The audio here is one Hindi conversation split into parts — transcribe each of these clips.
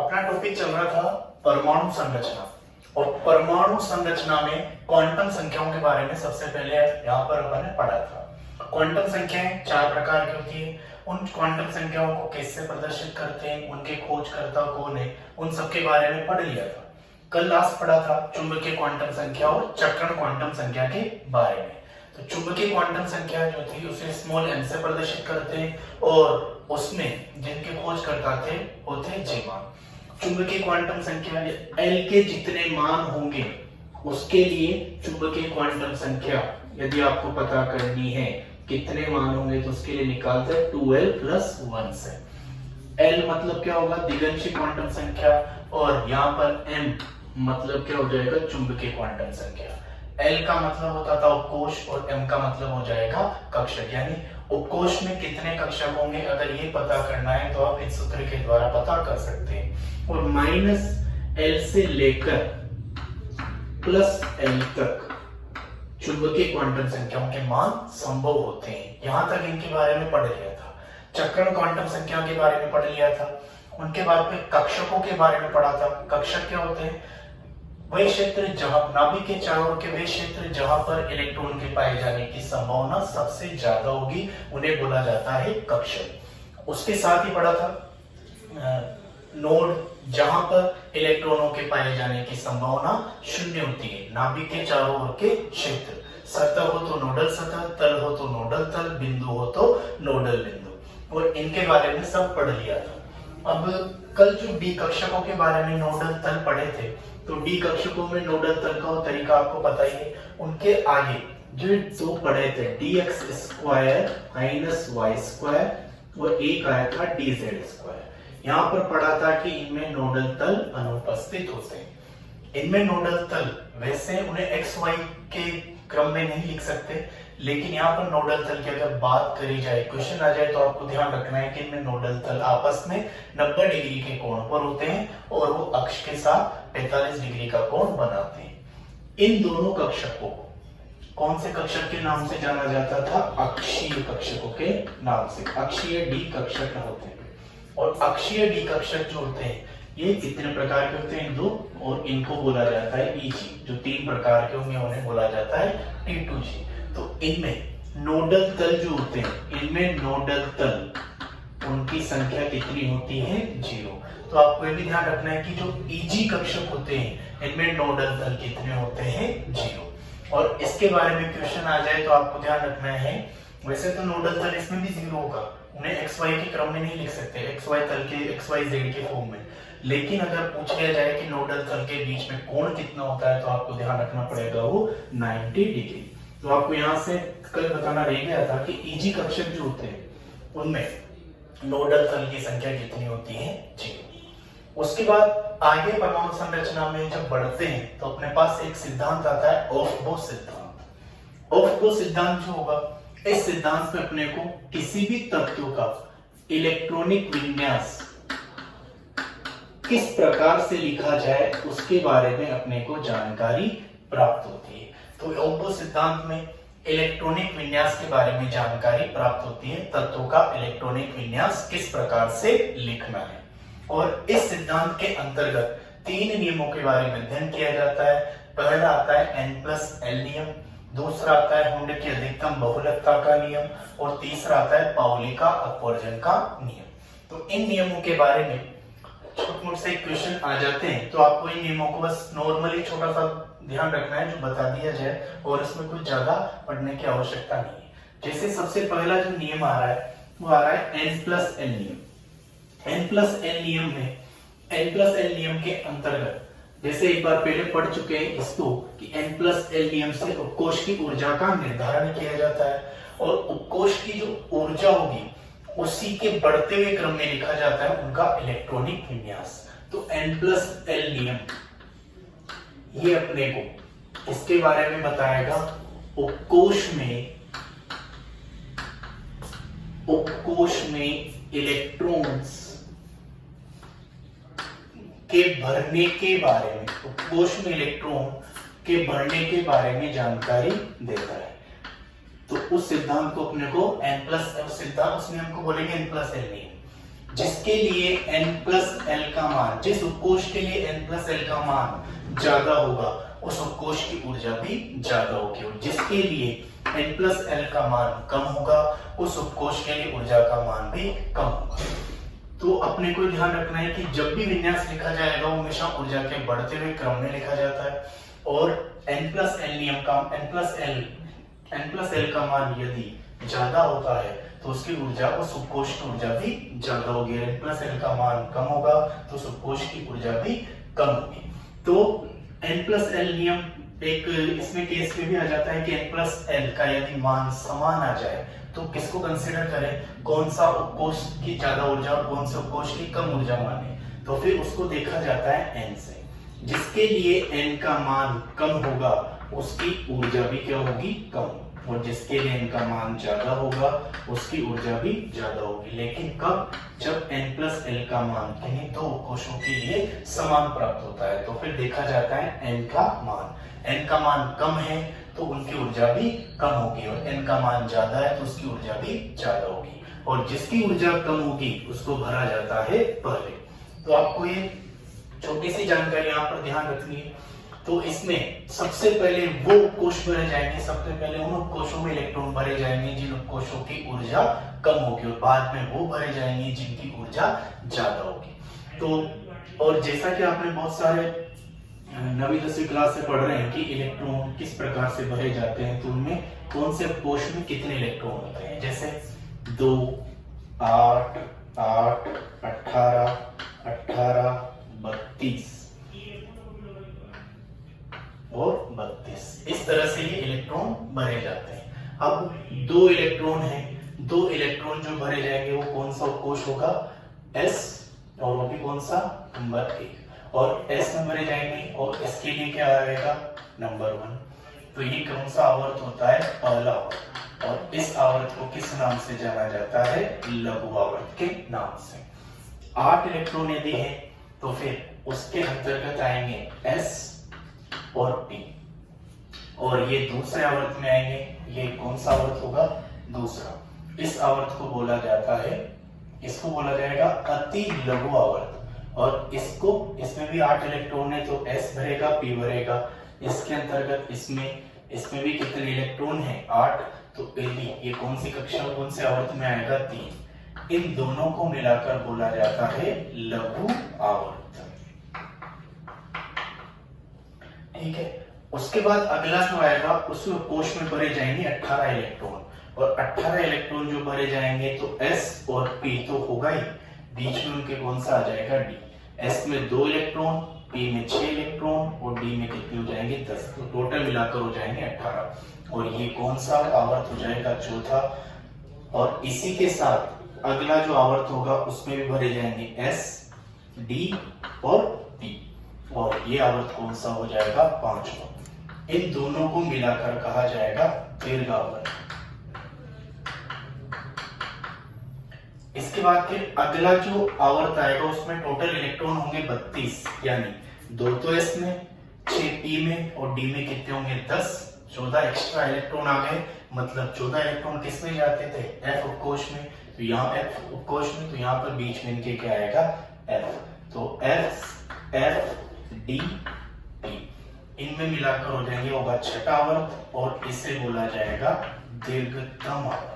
अपना टॉपिक चल रहा था परमाणु संरचना। और परमाणु संरचना में क्वांटम संख्याओं के बारे में सबसे पहले यहाँ पर अपन ने पढ़ा था। क्वांटम संख्याएं चार प्रकार की होती है। उन क्वांटम संख्याओं को कैसे प्रदर्शित करते हैं, उनके खोजकर्ता कौन है, उन सब के बारे में पढ़ लिया था। कल लास्ट पढ़ा था चुंबकीय क्वांटम संख्या और चक्रण क्वांटम संख्या के बारे में। तो चुंबकीय क्वांटम संख्या जो थी उसे स्मॉल m से प्रदर्शित करते हैं और उसमें जिनके खोजकर्ता थे वो थे जेमान। चुंबकीय क्वांटम संख्या L के जितने मान होंगे उसके लिए चुंबकीय क्वांटम संख्या यदि आपको पता करनी है कितने मान होंगे तो उसके लिए निकालते हैं 2L + 1 से। L मतलब क्या होगा, दिगंशी क्वांटम संख्या, और यहाँ पर M मतलब क्या हो जाएगा, चुंबकीय क्वांटम संख्या। L का मतलब होता था उपकोष और M का मतलब हो जाएगा कक्षक। यानी उपकोष में कितने कक्षक होंगे अगर ये पता करना है तो आप इस सूत्र के द्वारा पता कर सकते हैं। और -L से लेकर +L तक चुंबकीय क्वांटम संख्याओं के मान संभव होते हैं। यहां तक इनके बारे में पढ़ लिया था। चक्रण क्वांटम संख्या के बारे में पढ़ लिया था। उनके बाद में कक्षकों के बारे में पढ़ा था। कक्षक क्या होते हैं, वही क्षेत्र जहां नाभिक के चारों ओर के वे क्षेत्र जहां पर इलेक्ट्रॉन के पाए जाने की संभावना सबसे ज्यादा होगी उन्हें बोला जाता है कक्षक। उसके साथ ही पढ़ा था नोड, जहां पर इलेक्ट्रॉनों के पाए जाने की संभावना 0 होती है। नाभिक के चारों ओर के क्षेत्र, सतह हो तो नोडल सतह, तल हो तो नोडल तल, बिंदु हो तो नोडल बिंदु, और इनके बारे में सब पढ़ लिया था। अब कल जो डी कक्षकों के बारे में नोडल तल पढ़े थे, तो डी कक्षकों में नोडल तल का तरीका आपको पता ही है। उनके आगे जो दो पढ़े थे dx² -y² और एक आया था dz²। यहाँ पर पढ़ा था कि इनमें नोडल तल अनुपस्थित होते हैं। इनमें नोडल तल वैसे उन्हें x y के क्रम में नहीं लिख सकते, लेकिन यहाँ पर नोडल तल की अगर बात करी जाए, क्वेश्चन आ जाए, तो आपको ध्यान रखना है कि इनमें नोडल तल आपस में 90 डिग्री के कोण पर होते हैं और वो अक्ष के साथ 45 डिग्री का कोण बनाते हैं। इन दोनों कक्षकों को कौन से कक्षक के नाम से जाना जाता था, अक्षीय कक्षकों के नाम से। अक्षीय डी कक्षक होते हैं। और अक्षीय डी कक्षक जो होते हैं ये कितने प्रकार के होते हैं, 2, और इनको बोला जाता है EG। जो 3 प्रकार के होंगे उन्हें बोला जाता है T2G। तो इनमें नोडल तल जो होते हैं, इनमें नोडल तल उनकी संख्या कितनी होती है, 0। तो आपको ये भी ध्यान रखना है कि जो EG कक्षक होते हैं इनमें नोडल तल कितने होते हैं, 0। और इसके बारे में क्वेश्चन आ जाए तो आपको ध्यान रखना है, वैसे तो नोडल तल इसमें भी 0 होगा, उन्हें XY के क्रम में नहीं लिख सकते, XY तल के XYZ के फॉर्म में। लेकिन अगर पूछ लिया जाए कि नोडल तल के बीच में कोण कितना होता है तो आपको ध्यान रखना पड़ेगा वो 90 डिग्री। तो आपको यहाँ से कल बताना रह गया था कि EG कक्षक जो होते हैं उनमें नोडल तल की संख्या कितनी होती है, 0। उसके बाद आगे परमाणु संरचना में जब बढ़ते हैं तो अपने पास एक सिद्धांत आता है ऑफ-बो सिद्धांत। ऑफ-बो सिद्धांत जो होगा, इस सिद्धांत में अपने को किसी भी तत्व का इलेक्ट्रॉनिक विन्यास किस प्रकार से लिखा जाए उसके बारे में अपने को जानकारी प्राप्त होती है। तो ऑफ-बो सिद्धांत में इलेक्ट्रॉनिक विन्यास के बारे में जानकारी प्राप्त होती है, तत्वों का इलेक्ट्रॉनिक विन्यास किस प्रकार से लिखना है। और इस सिद्धांत के अंतर्गत 3 नियमों के बारे में अध्ययन किया जाता है। पहला आता है N+L नियम, दूसरा आता है हुंड की अधिकतम बहुलकता का नियम, और तीसरा आता है पाउली का अपवर्जन का नियम। तो इन नियमों के बारे में छोटे-मोटे से क्वेश्चन आ जाते हैं, तो आपको इन नियमों को बस नॉर्मली छोटा सा ध्यान रखना है जो बता दिया जाए, और इसमें कुछ ज्यादा पढ़ने की आवश्यकता नहीं है। जैसे सबसे पहला जो नियम आ रहा है वो आ रहा है N+L नियम। N+L नियम में N+L नियम के अंतर्गत जैसे एक बार पहले पढ़ चुके हैं इसको कि N+L नियम से उपकोष की ऊर्जा का निर्धारण किया जाता है, और उपकोष की जो ऊर्जा होगी उसी के बढ़ते हुए क्रम में लिखा जाता है उनका इलेक्ट्रॉनिक विन्यास। तो N+L नियम ये अपने को इसके बारे में बताएगा, उपकोष में इलेक्ट्रॉन्स के भरने के बारे में, उपकोष में इलेक्ट्रॉन के भरने के बारे में जानकारी देता है। तो उस सिद्धांत को अपने को N+L सिद्धांत, उसमें हमको बोलेंगे N+L नियम। जिसके लिए n+l का मान, जिस उपकोष के लिए n+l का मान ज्यादा होगा उस उपकोष की ऊर्जा भी ज्यादा होगी, और जिसके लिए n+l का मान कम होगा उस उपकोष के लिए ऊर्जा का मान भी कम होगा। तो अपने को ध्यान रखना है कि जब भी विन्यास लिखा जाएगा वो हमेशा ऊर्जा के बढ़ते हुए क्रम में लिखा जाता है, और n+l नियम का n+l का मान यदि ज्यादा होता है तो उसकी ऊर्जा, उस उपकोष की ऊर्जा भी ज्यादा होगी, n+l का मान कम होगा तो उस उपकोष की ऊर्जा भी कम होगी। तो n+l नियम एक इसमें केस में भी आ जाता है कि n+l का यदि मान समान आ जाए तो किसको कंसीडर करें, कौन सा उपकोष की ज्यादा ऊर्जा और कौन से उपकोष की कम ऊर्जा माने, तो फिर उसको देखा जाता है n से। जिसके लिए n का मान कम होगा उसकी ऊर्जा भी क्या होगी, कम, और जिसके लिए n का मान ज्यादा होगा उसकी ऊर्जा भी ज्यादा होगी। लेकिन कब, जब n+l का मान किन्हीं दो कोशों के लिए समान प्राप्त होता है तो फिर देखा जाता है n का मान, n का मान कम है तो उनकी ऊर्जा भी कम होगी, और n का मान ज्यादा है तो उसकी ऊर्जा भी ज्यादा होगी, और जिसकी ऊर्जा कम होगी उसको भरा जाता है पहले। तो आपको ये छोटी सी जानकारी यहाँ पर ध्यान रखनी है। तो इसमें सबसे पहले वो उपकोष भरे जाएंगे, सबसे पहले उन उपकोषों में इलेक्ट्रॉन भरे जाएंगे जिन उपकोषों की ऊर्जा कम होगी, और बाद में वो भरे जाएंगे जिनकी ऊर्जा ज्यादा होगी। तो और जैसा कि आपने बहुत सारे 9वीं 10वीं क्लास से पढ़ रहे हैं कि इलेक्ट्रॉन किस प्रकार से भरे जाते हैं, तो उनमें कौन से उपकोष में कितने इलेक्ट्रॉन होते हैं, जैसे 2, 8, 8, 18, 18, 32 और 32, इस तरह से ये इलेक्ट्रॉन भरे जाते हैं। अब 2 इलेक्ट्रॉन हैं, 2 इलेक्ट्रॉन जो भरे जाएंगे वो कौन सा उपकोष होगा, s, और वो भी कौन सा, नंबर 1, और s में भरे जाएंगे, और इसके लिए क्या आएगा, नंबर 1। तो ये कौन सा आवर्त होता है, पहला आवर्त, और इस आवर्त को किस नाम से जाना जाता है, लघु आवर्त के नाम से। 8 इलेक्ट्रॉन यदि है तो फिर उसके अंतर्गत आएंगे s और p, और ये दूसरे आवर्त में आएंगे, ये कौन सा आवर्त होगा, दूसरा। इस आवर्त को बोला जाता है, इसको बोला जाएगा अति लघु आवर्त, और इसमें भी 8 इलेक्ट्रॉन है तो s भरेगा, p भरेगा। इसके अंतर्गत इसमें भी कितने इलेक्ट्रॉन हैं, 8, तो ये कौन सी कक्षा, कौन से आवर्त में आएगा, 3। इन दोनों को मिलाकर बोला जाता है लघु आवर्त, ठीक है। उसके बाद अगला जो आएगा उसमें कोश में भरे जाएंगे 18 इलेक्ट्रॉन, और 18 इलेक्ट्रॉन जो भरे जाएंगे तो s और p तो होगा ही, बीच में उनके कौन सा आ जाएगा, d। s में 2 इलेक्ट्रॉन, p में 6 इलेक्ट्रॉन, और d में कितने हो जाएंगे, 10, तो टोटल मिलाकर हो जाएंगे 18, और ये कौन सा आवर्त हो जाएगा, चौथा। और इसी के साथ अगला जो आवर्त होगा उसमें भी भरे जाएंगे s, d और p, और ये आवर्त कौन सा हो जाएगा, 5वां। इन दोनों को मिलाकर कहा जाएगा दीर्घावर्त। इसके बाद फिर अगला जो आवर्त आएगा उसमें टोटल इलेक्ट्रॉन होंगे 32, यानी 2 तो s में, 6 p में, और d में कितने होंगे, 10, 14 एक्स्ट्रा इलेक्ट्रॉन आ गए। मतलब 14 इलेक्ट्रॉन किस में जाते थे, f उपकोष में, तो यहाँ f उपकोष में, तो यहाँ पर बीच में इनके क्या आएगा, f। तो f d p, इनमें मिलाकर हो जाएंगे, होगा 6वां आवर्त, और इसे बोला जाएगा दीर्घतम आवर्त।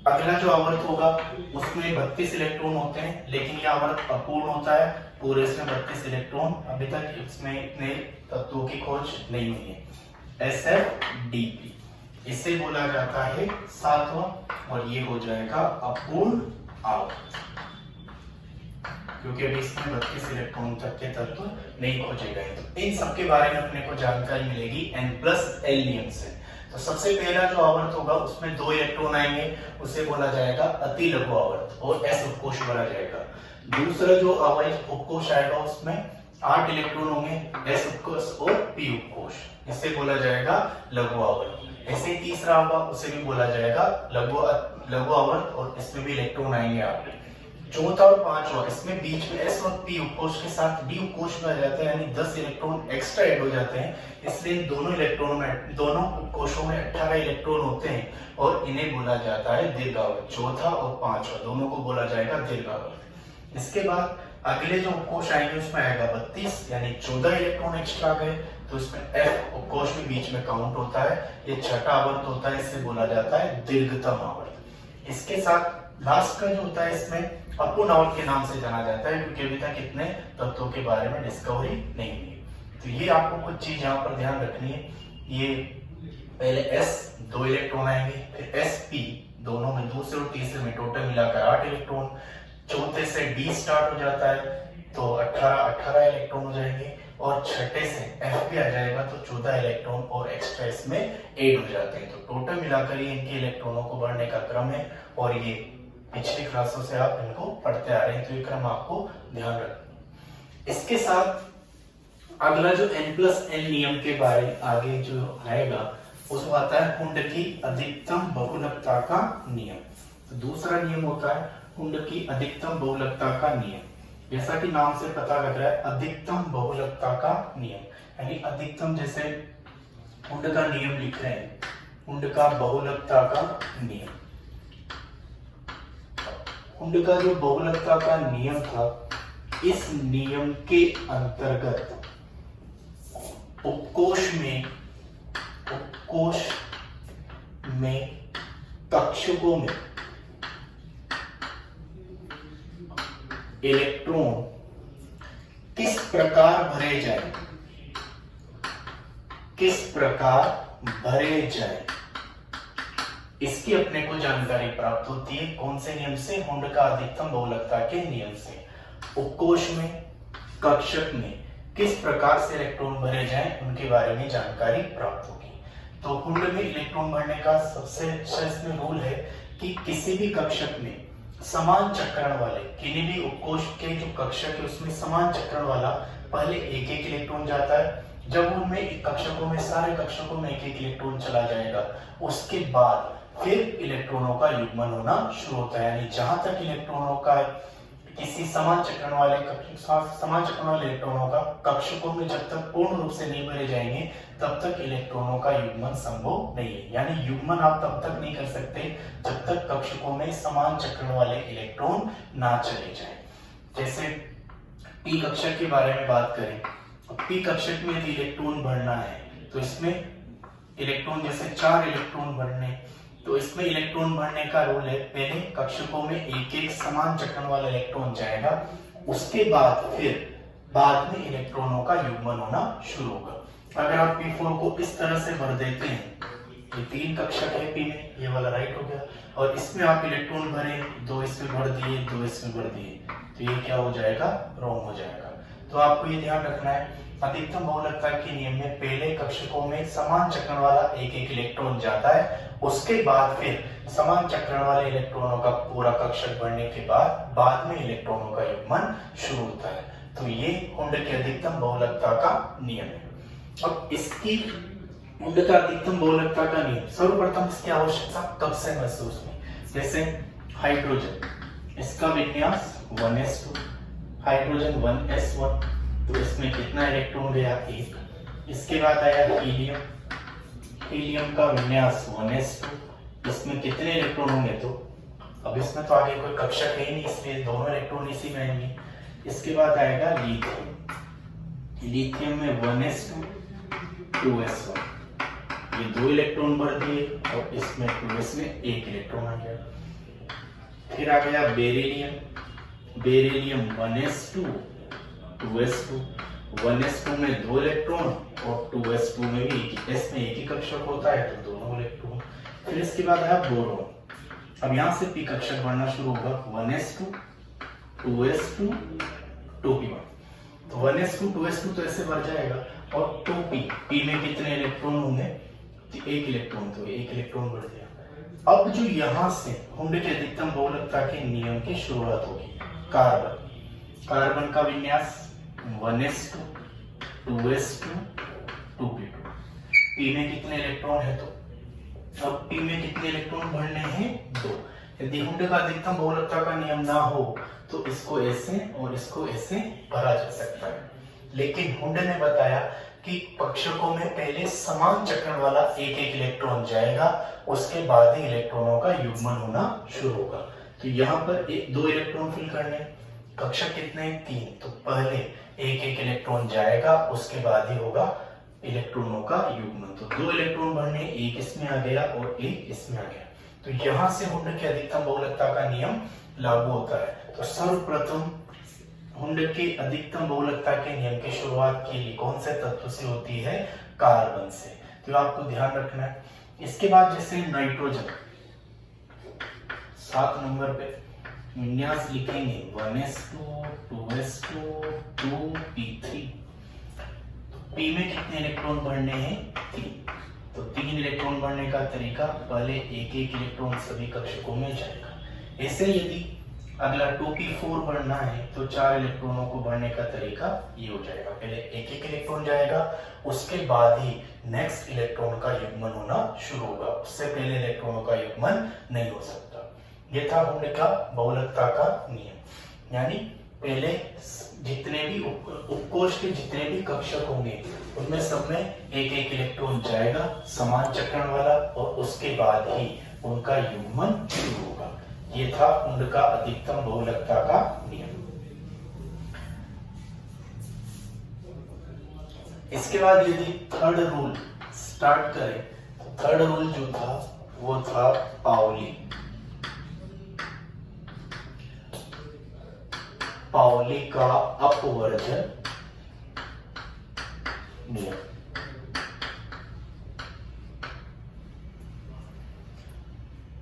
अगला जो आवर्त होगा उसमें 32 इलेक्ट्रॉन होते हैं, लेकिन यह आवर्त अपूर्ण होता है, पूरे इसमें 32 इलेक्ट्रॉन, अभी तक इसमें इतने तत्वों की खोज नहीं हुई है। SFDP, इसे बोला जाता है 7वां, और ये हो जाएगा अपूर्ण आवर्त, क्योंकि अभी इसमें 32 इलेक्ट्रॉन तक के तत्व नहीं खोजे गए। तो इन सब के बारे में अपने को जानकारी मिलेगी n+l नियम से। तो सबसे पहला जो आवर्त होगा उसमें 2 इलेक्ट्रॉन आएंगे, उसे बोला जाएगा अति लघु आवर्त, और s उपकोष भरा जाएगा। दूसरा जो आवर्त उपकोष आएगा उसमें 8 इलेक्ट्रॉन होंगे, s उपकोष और p उपकोष, इसे बोला जाएगा लघु आवर्त। ऐसे तीसरा होगा उसे भी बोला जाएगा लघु आवर्त, और इसमें भी इलेक्ट्रॉन आएंगे 8। चौथा और पांचवा, इसमें बीच में s और p उपकोष के साथ d उपकोष में आ जाता है, यानी 10 इलेक्ट्रॉन एक्स्ट्रा ऐड हो जाते हैं। इसलिए दोनों इलेक्ट्रॉनों में, दोनों उपकोषों में 18 इलेक्ट्रॉन होते हैं और इन्हें बोला जाता है दीर्घावर्त। चौथा और पांचवा दोनों को बोला जाएगा दीर्घावर्त। इसके बाद अगले जो उपकोष आएंगे उसमें आएगा 32, यानी 14 इलेक्ट्रॉन एक्स्ट्रा गए, तो इसमें f उपकोष भी बीच में काउंट होता है। ये छठा आवर्त होता है, इसे बोला जाता है दीर्घतम आवर्त। इसके साथ लास्ट का जो होता है इसमें अपूर्ण आवर्त के नाम से जाना जाता है, क्योंकि अभी तक इतने तत्वों के बारे में डिस्कवरी नहीं हुई। तो ये आपको कुछ चीज यहाँ पर ध्यान रखनी है। ये पहले s 2 इलेक्ट्रॉन आएंगे, फिर sp दोनों में दूसरे और तीसरे में टोटल मिलाकर 8 इलेक्ट्रॉन, चौथे से d स्टार्ट हो जाता है तो 18 इलेक्ट्रॉन हो जाएंगे, और छठे से f भी आ जाएगा तो 14 इलेक्ट्रॉन और एक्स्ट्रा इसमें ऐड हो जाते हैं। तो टोटल मिलाकर ये इनके इलेक्ट्रॉनों को बढ़ने का क्रम है, और ये पिछली क्लासों से आप इनको पढ़ते आ रहे हैं, तो ये क्रम आपको ध्यान रखना। इसके साथ अगला जो n+n नियम के बारे आगे जो आएगा उसमें आता है कुंड की अधिकतम बहुलकता का नियम। तो दूसरा नियम होता है कुंड की अधिकतम बहुलकता का नियम। जैसा कि नाम से पता लग रहा है, अधिकतम बहुलकता का नियम, यानी अधिकतम, जैसे कुंड का नियम लिख रहे हैं, कुंड का बहुलकता का नियम। कुंड का जो बहुलकता का नियम था, इस नियम के अंतर्गत उपकोष में कक्षकों में इलेक्ट्रॉन किस प्रकार भरे जाए, इसकी अपने को जानकारी प्राप्त होती है। कौन से नियम से? कुंड का अधिकतम बहुलकता के नियम से। उपकोष में, कक्षक में किस प्रकार से इलेक्ट्रॉन भरे जाएं, उनके बारे में जानकारी प्राप्त होगी। तो कुंड में इलेक्ट्रॉन भरने का सबसे अच्छा इसमें रूल है कि किसी भी कक्षक में समान चक्रण वाले, किन्हीं भी उपकोष के जो कक्षक है उसमें समान चक्रण वाला पहले एक इलेक्ट्रॉन जाता है। जब उनमें कक्षकों में, सारे कक्षकों में एक इलेक्ट्रॉन चला जाएगा, उसके बाद फिर इलेक्ट्रॉनों का युग्मन होना शुरू होता है। यानी जहां तक इलेक्ट्रॉनों का किसी समान चक्रण वाले इलेक्ट्रॉनों का कक्षकों में जब तक पूर्ण रूप से नहीं भरे जाएंगे, तब तक इलेक्ट्रॉनों का युग्मन संभव नहीं है। यानी युग्मन आप तब तक नहीं कर सकते जब तक कक्षकों में समान चक्रण वाले इलेक्ट्रॉन ना चले जाएं। जैसे पी कक्षक के बारे में बात करें, पी कक्षक में यदि इलेक्ट्रॉन भरना है तो इसमें इलेक्ट्रॉन, जैसे 4 इलेक्ट्रॉन भरने, तो इसमें इलेक्ट्रॉन भरने का रूल है, पहले कक्षकों में एक समान चक्रण वाला इलेक्ट्रॉन जाएगा, उसके बाद फिर बाद में इलेक्ट्रॉनों का युग्मन होना शुरू होगा। अगर आप P4 को इस तरह से भर देते हैं, ये 3 कक्षक है P में, ये वाला राइट हो गया, और इसमें आप इलेक्ट्रॉन भरे, 2 इसमें भर दिए, 2 इसमें भर दिए, तो ये क्या हो जाएगा? रॉन्ग हो जाएगा। तो आपको ये ध्यान रखना है, अधिकतम बहुलकता के नियम में पहले कक्षकों में समान चक्रण वाला एक इलेक्ट्रॉन जाता है, उसके बाद फिर समान चक्रण वाले इलेक्ट्रॉनों का पूरा कक्षक भरने के बाद में इलेक्ट्रॉनों का युग्मन शुरू होता है। तो ये कुंड की अधिकतम बहुलकता का नियम है। अब इसकी कुंड का अधिकतम बहुलकता का नियम, सर्वप्रथम इसकी आवश्यकता कब से महसूस हुई? जैसे हाइड्रोजन, इसका विन्यास 1s2, हाइड्रोजन 1s1, तो इसमें कितना इलेक्ट्रॉन गया? 1। इसके बाद आया हीलियम, हीलियम का विन्यास 1s2, इसमें कितने इलेक्ट्रॉन होंगे? तो अब इसमें तो आगे कोई कक्षक है ही नहीं, इसलिए दोनों इलेक्ट्रॉन इसी में आएंगे। इसके बाद आएगा लिथियम, लिथियम में 1s2 2s1, ये 2 इलेक्ट्रॉन भर दिए, और इसमें 2s में 1 इलेक्ट्रॉन आ गया। फिर आ गया beryllium, beryllium 1s2 2s2, 1s2 में 2 इलेक्ट्रॉन और 2s2 में भी इसमें एक ही कक्षक होता है, तो दोनों इलेक्ट्रॉन। फिर इसके बाद है बोरोन, अब यहाँ से पी कक्षक बनना शुरू होगा, 1s2 2s2 2p1, तो 1s2 2s2 तो ऐसे बढ़ जाएगा, और 2p, p में कितने इलेक्ट्रॉन होंगे? तो 1 इलेक्ट्रॉन, तो 1 इलेक्ट्रॉन बढ़ गया। अब जो यहाँ से कुंड के अधिकतम बहुलकता के नियम की शुरुआत होगी, कार्बन, कार्बन का विन्यास 1s2 2s2 2p2, p में कितने इलेक्ट्रॉन है? तो अब p में कितने इलेक्ट्रॉन भरने हैं? 2, यदि हुंड का अधिकतम बहुलकता का नियम ना हो तो इसको ऐसे और इसको ऐसे भरा जा सकता है। लेकिन हुंड ने बताया कि कक्षकों में पहले समान चक्रण वाला एक एक इलेक्ट्रॉन जाएगा, उसके बाद ही इलेक्ट्रॉनों का युग्मन होना शुरू होगा। तो यहाँ पर दो इलेक्ट्रॉन फिल करने, कक्षक कितने, 3, तो पहले एक एक इलेक्ट्रॉन जाएगा, उसके बाद ही होगा इलेक्ट्रॉनों का युग्मन। तो 2 इलेक्ट्रॉन भरने, एक इसमें आ गया और एक इसमें आ गया। तो यहां से हुंड के अधिकतम बहुलकता का नियम लागू होता है। तो सर्वप्रथम हुंड के अधिकतम बहुलकता के नियम की शुरुआत के लिए कौन से तत्व से होती है, कार्बन से। तो आपको ध्यान रखना है। इसके बाद जैसे नाइट्रोजन 7 नंबर पे विन्यास लिखेंगे 1s2 2s2 2p3। P में कितने इलेक्ट्रॉन भरने हैं, 3। तो 3 इलेक्ट्रॉन भरने का तरीका, पहले एक एक इलेक्ट्रॉन सभी कक्षकों में जाएगा। ऐसे यदि अगला 2p4 भरना है तो 4 इलेक्ट्रॉनों को भरने का तरीका ये हो जाएगा, पहले एक एक इलेक्ट्रॉन जाएगा, उसके बाद ही नेक्स्ट इलेक्ट्रॉन का युग्मन होना शुरू होगा, उससे पहले इलेक्ट्रॉनों का युग्मन नहीं हो सकता। ये था हुंड का बहुलकता का नियम। यानी पहले जितने भी उपकोष के जितने भी कक्षक होंगे उनमें सब में एक एक इलेक्ट्रॉन जाएगा समान चक्रण वाला, और उसके बाद ही उनका युग्मन शुरू होगा। ये था हुंड का अधिकतम बहुलकता का नियम। इसके बाद यदि थर्ड रूल स्टार्ट करें, तो थर्ड रूल जो था वो था पाउली का अपवर्जन नियम।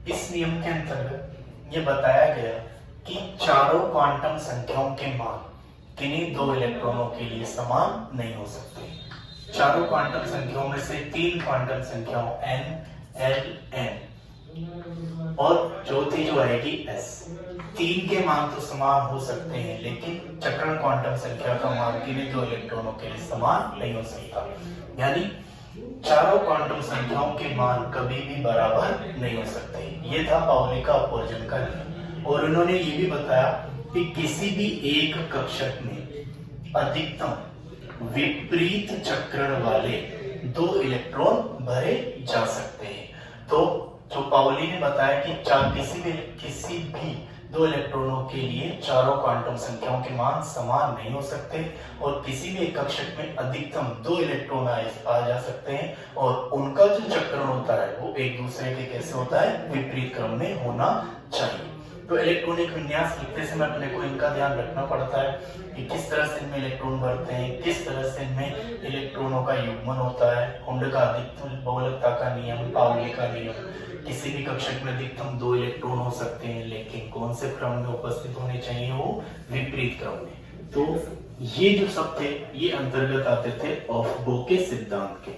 इस नियम के अंतर्गत ये बताया गया कि चारों क्वांटम संख्याओं के मान किन्हीं 2 इलेक्ट्रॉनों के लिए समान नहीं हो सकते। चारों क्वांटम संख्याओं में से 3 क्वांटम संख्याओं n, l, n और चौथी जो आएगी s, 3 के मान तो समान हो सकते हैं, लेकिन चक्रण क्वांटम संख्या का मान किन्हीं 2 इलेक्ट्रॉनों के लिए समान नहीं हो सकता। यानी चारों क्वांटम संख्याओं के मान कभी भी बराबर नहीं हो सकते। ये था पाउली का अपवर्जन का नियम। और उन्होंने ये भी बताया कि किसी भी एक कक्षक में अधिकतम विपरीत चक्रण वाले 2 इलेक्ट्रॉन भरे जा सकते हैं। तो जो पाउली ने बताया कि किसी भी 2 इलेक्ट्रॉनों के लिए चारों क्वांटम संख्याओं के मान समान नहीं हो सकते, और किसी भी एक कक्षक में अधिकतम 2 इलेक्ट्रॉन आ जा सकते हैं, और उनका जो चक्रण होता है वो एक दूसरे के कैसे होता है, विपरीत क्रम में होना चाहिए। तो इलेक्ट्रॉनिक विन्यास लिखते समय अपने को इनका ध्यान रखना पड़ता है कि किस तरह से इनमें इलेक्ट्रॉन भरते हैं, किस तरह से इनमें इलेक्ट्रॉनों का युग्मन होता है। हुंड का अधिकतम बहुलकता का नियम, पाउली का नियम, किसी भी कक्षक में अधिकतम 2 इलेक्ट्रॉन हो सकते हैं, लेकिन कौन से क्रम में उपस्थित होने चाहिए, वो विपरीत क्रम में। तो ये जो सब थे ये अंतर्गत आते थे ऑफबो के सिद्धांत के।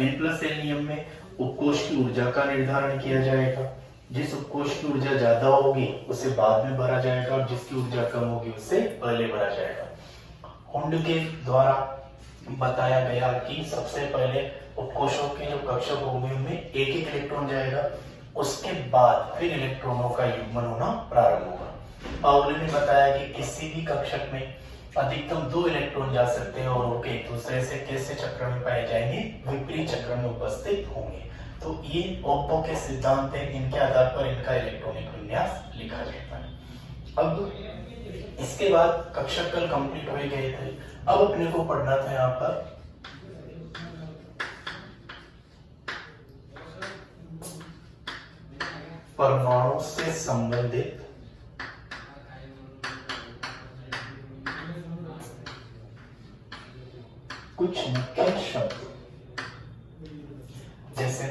n+n नियम में उपकोष की ऊर्जा का निर्धारण किया जाएगा। जिस उपकोष की ऊर्जा ज्यादा होगी उसे बाद में भरा जाएगा, और जिसकी ऊर्जा कम होगी उसे पहले भरा जाएगा। हुंड के द्वारा बताया गया कि सबसे पहले उपकोषों के जो कक्षक होंगे उनमें एक एक इलेक्ट्रॉन जाएगा, उसके बाद फिर इलेक्ट्रॉनों का युग्मन होना प्रारंभ होगा। पाउली ने बताया कि किसी भी कक्षक में अधिकतम 2 इलेक्ट्रॉन जा सकते हैं, और वो एक दूसरे से कैसे चक्र में पाए जाएंगे, विपरीत चक्र में उपस्थित होंगे। तो ये ऑफबो के सिद्धांत है, इनके आधार पर इनका इलेक्ट्रॉनिक विन्यास लिखा जाता है। अब इसके बाद कक्षक कल कंप्लीट हो गए थे। अब अपने को पढ़ना था यहाँ पर परमाणु से संबंधित कुछ मुख्य शब्द, जैसे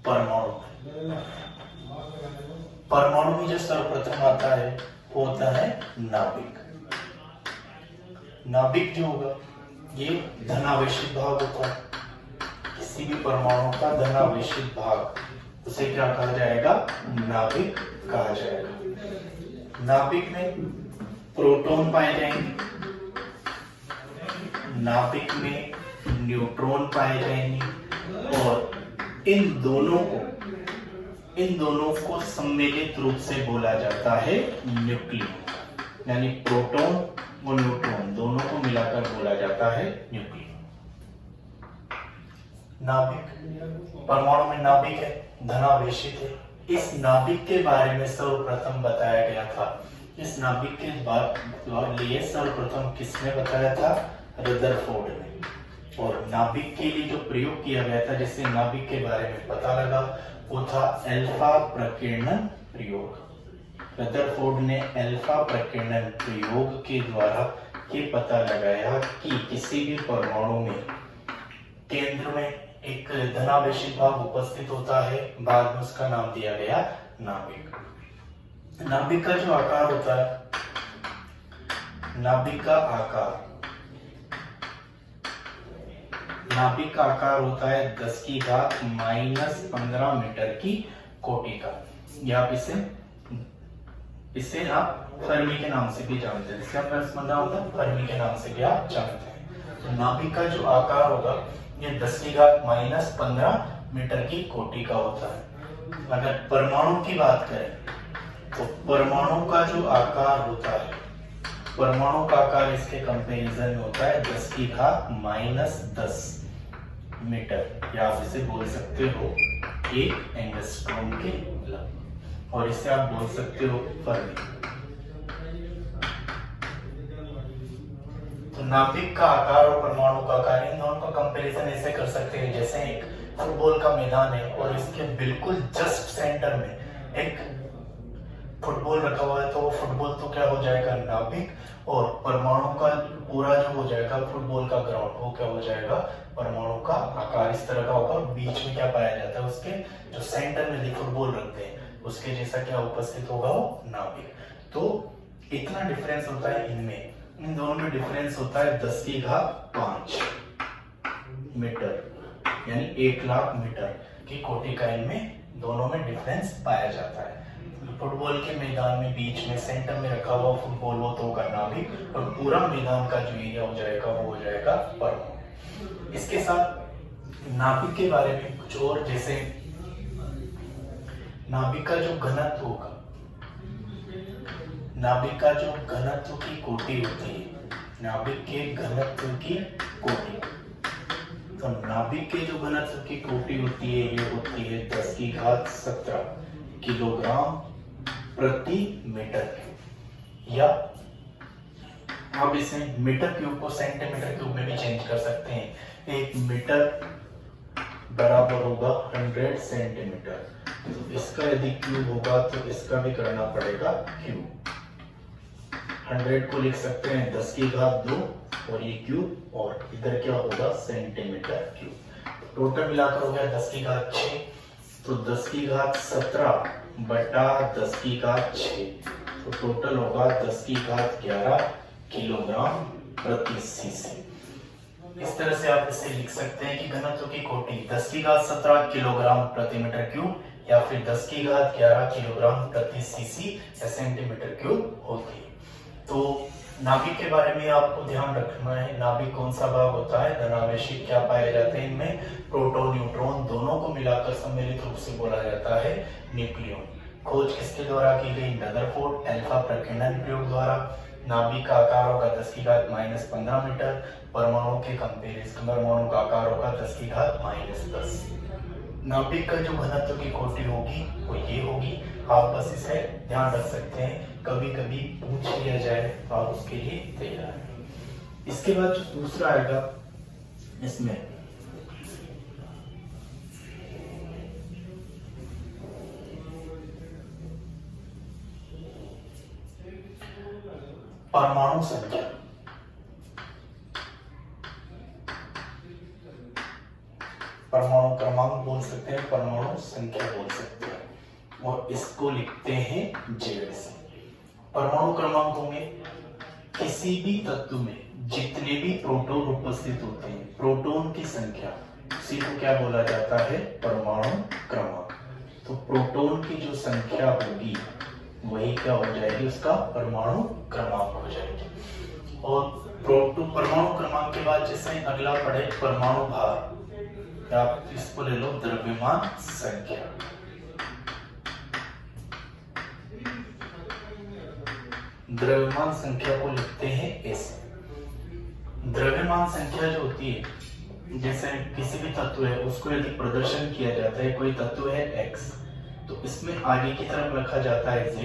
परमाणु। परमाणु में जो सर्वप्रथम आता है वो होता है नाभिक। नाभिक जो होगा ये धनावेशित भाग होता है। किसी भी परमाणु का धनावेशित भाग उसे क्या कहा जाएगा, नाभिक कहा जाएगा। नाभिक में प्रोटॉन पाए जाएंगे, नाभिक में न्यूट्रॉन पाए जाएंगे, और इन दोनों को इन दोनों को सम्मिलित रूप से बोला जाता है न्यूक्लियन, यानी प्रोटॉन और न्यूट्रॉन दोनों को मिलाकर बोला जाता है न्यूक्लियन। नाभिक, परमाणु में नाभिक है, धनावेशित है। इस नाभिक के बारे में सर्वप्रथम बताया गया था। इस नाभिक के लिए सर्वप्रथम किसने बताया था? रदरफोर्ड ने। और नाभिक के लिए जो प्रयोग किया गया था, जिससे नाभिक के बारे में पता लगा, वो था अल्फा प्रकीर्णन प्रयोग। रदरफोर्ड ने अल्फा प्रकीर्णन प्रयोग के द्वारा ये पता लगाया कि किसी भी परमाणु में केंद्र में एक धनावेशित भाग उपस्थित होता है, बाद में उसका नाम दिया गया नाभिक। नाभिक का जो आकार होता है, नाभिक का आकार होता है 10⁻⁻15 मीटर की कोटि का। या आप इसे आप फर्मी के नाम से भी जानते हैं। इसका होता है फर्मी के नाम से भी आप जानते हैं। तो नाभिक का जो आकार होगा ये 10⁻⁻15 मीटर की कोटि का होता है। अगर परमाणु की बात करें तो परमाणु का जो आकार होता है, परमाणु का आकार इसके कंपैरिजन में होता है 10⁻⁻10 मीटर, या आप इसे बोल सकते हो 1 एंगस्ट्रॉम के लगभग, और इसे आप बोल सकते हो फर्मी। तो नाभिक का आकार और परमाणु का आकार, इन दोनों का कंपैरिजन ऐसे कर सकते हैं जैसे एक फुटबॉल का मैदान है और इसके बिल्कुल जस्ट सेंटर में एक फुटबॉल रखा हुआ है, तो वो फुटबॉल तो क्या हो जाएगा? नाभिक। और परमाणु का पूरा जो हो जाएगा फुटबॉल का ग्राउंड, वो क्या हो जाएगा? परमाणु का आकार इस तरह का होगा। बीच में क्या पाया जाता है? उसके जो सेंटर में फुटबॉल रखते हैं उसके जैसा क्या उपस्थित होगा? वो नाभिक। तो इतना डिफरेंस होता है इनमें, इन दोनों में डिफरेंस होता है 10⁵ मीटर, यानी 1,00,000 मीटर की कोटि का इनमें दोनों में डिफरेंस पाया जाता है। फुटबॉल के मैदान में बीच में सेंटर में रखा हुआ फुटबॉल वो तो होगा नाभिक, और पूरा मैदान का जो एरिया हो जाएगा वो हो जाएगा परमाणु। इसके साथ नाभिक के बारे में कुछ और, जैसे नाभिक का जो घनत्व होगा, नाभिक का जो घनत्व की कोटि होती है, नाभिक के घनत्व की कोटि, तो नाभिक के जो घनत्व की कोटि होती है ये होती है 10⁻17 किलोग्राम प्रति मीटर क्यूब। या आप इसे मीटर क्यूब को सेंटीमीटर क्यूब में भी चेंज कर सकते हैं। 1 मीटर बराबर होगा 100 सेंटीमीटर, तो इसका यदि क्यूब होगा तो इसका भी करना पड़ेगा क्यूब। 100 को लिख सकते हैं 10⁻2 और ये क्यूब, और इधर क्या होगा? Centimetre cube. टोटल मिलाकर हो गया 10⁻6, तो 10⁻17 बटा 10⁻6, तो टोटल होगा 10⁻11 किलोग्राम प्रति सीसी। इस तरह से आप इसे लिख सकते हैं कि घनत्व की कोटि 10⁻17 किलोग्राम प्रति मीटर क्यूब या फिर 10⁻11 किलोग्राम प्रति सीसी या सेंटीमीटर क्यूब होती है। तो नाभिक के बारे में आपको ध्यान रखना है, नाभिक कौन सा भाग होता है? धनावेशित क्या पाए जाते हैं इनमें? प्रोटॉन न्यूट्रॉन दोनों को मिलाकर सम्मिलित रूप से बोला जाता है न्यूक्लियन। खोज किसके द्वारा की गई? रदरफोर्ड अल्फा प्रकीर्णन प्रयोग द्वारा। नाभिक का आकार होगा 10⁻⁻15 मीटर, परमाणु के कंपेरिजन परमाणु का आकार होगा 10⁻⁻10। नाभिक का जो घनत्व की कोटि होगी वो ये होगी। आप बस इसे ध्यान रख सकते हैं, कभी कभी पूछ लिया जाए तो आप उसके लिए तैयार हैं। इसके बाद जो दूसरा आएगा इसमें परमाणु संख्या। परमाणु क्रमांक बोल सकते हैं, परमाणु संख्या बोल सकते हैं, और इसको लिखते हैं जेड से। परमाणु क्रमांकों में किसी भी तत्व में जितने भी प्रोटॉन उपस्थित होते हैं, प्रोटॉन की संख्या, उसी को क्या बोला जाता है? परमाणु क्रमांक। तो प्रोटॉन की जो संख्या होगी वही क्या हो जाएगी? उसका परमाणु क्रमांक हो जाएगी। और परमाणु क्रमांक के बाद जैसे अगला पढ़े परमाणु भार, आप इसको ले लो द्रव्यमान संख्या। द्रव्यमान संख्या को लिखते हैं ऐसे। द्रव्यमान संख्या जो होती है, जैसे किसी भी तत्व है उसको यदि प्रदर्शन किया जाता है, कोई तत्व है x, तो इसमें आगे की तरफ रखा जाता है z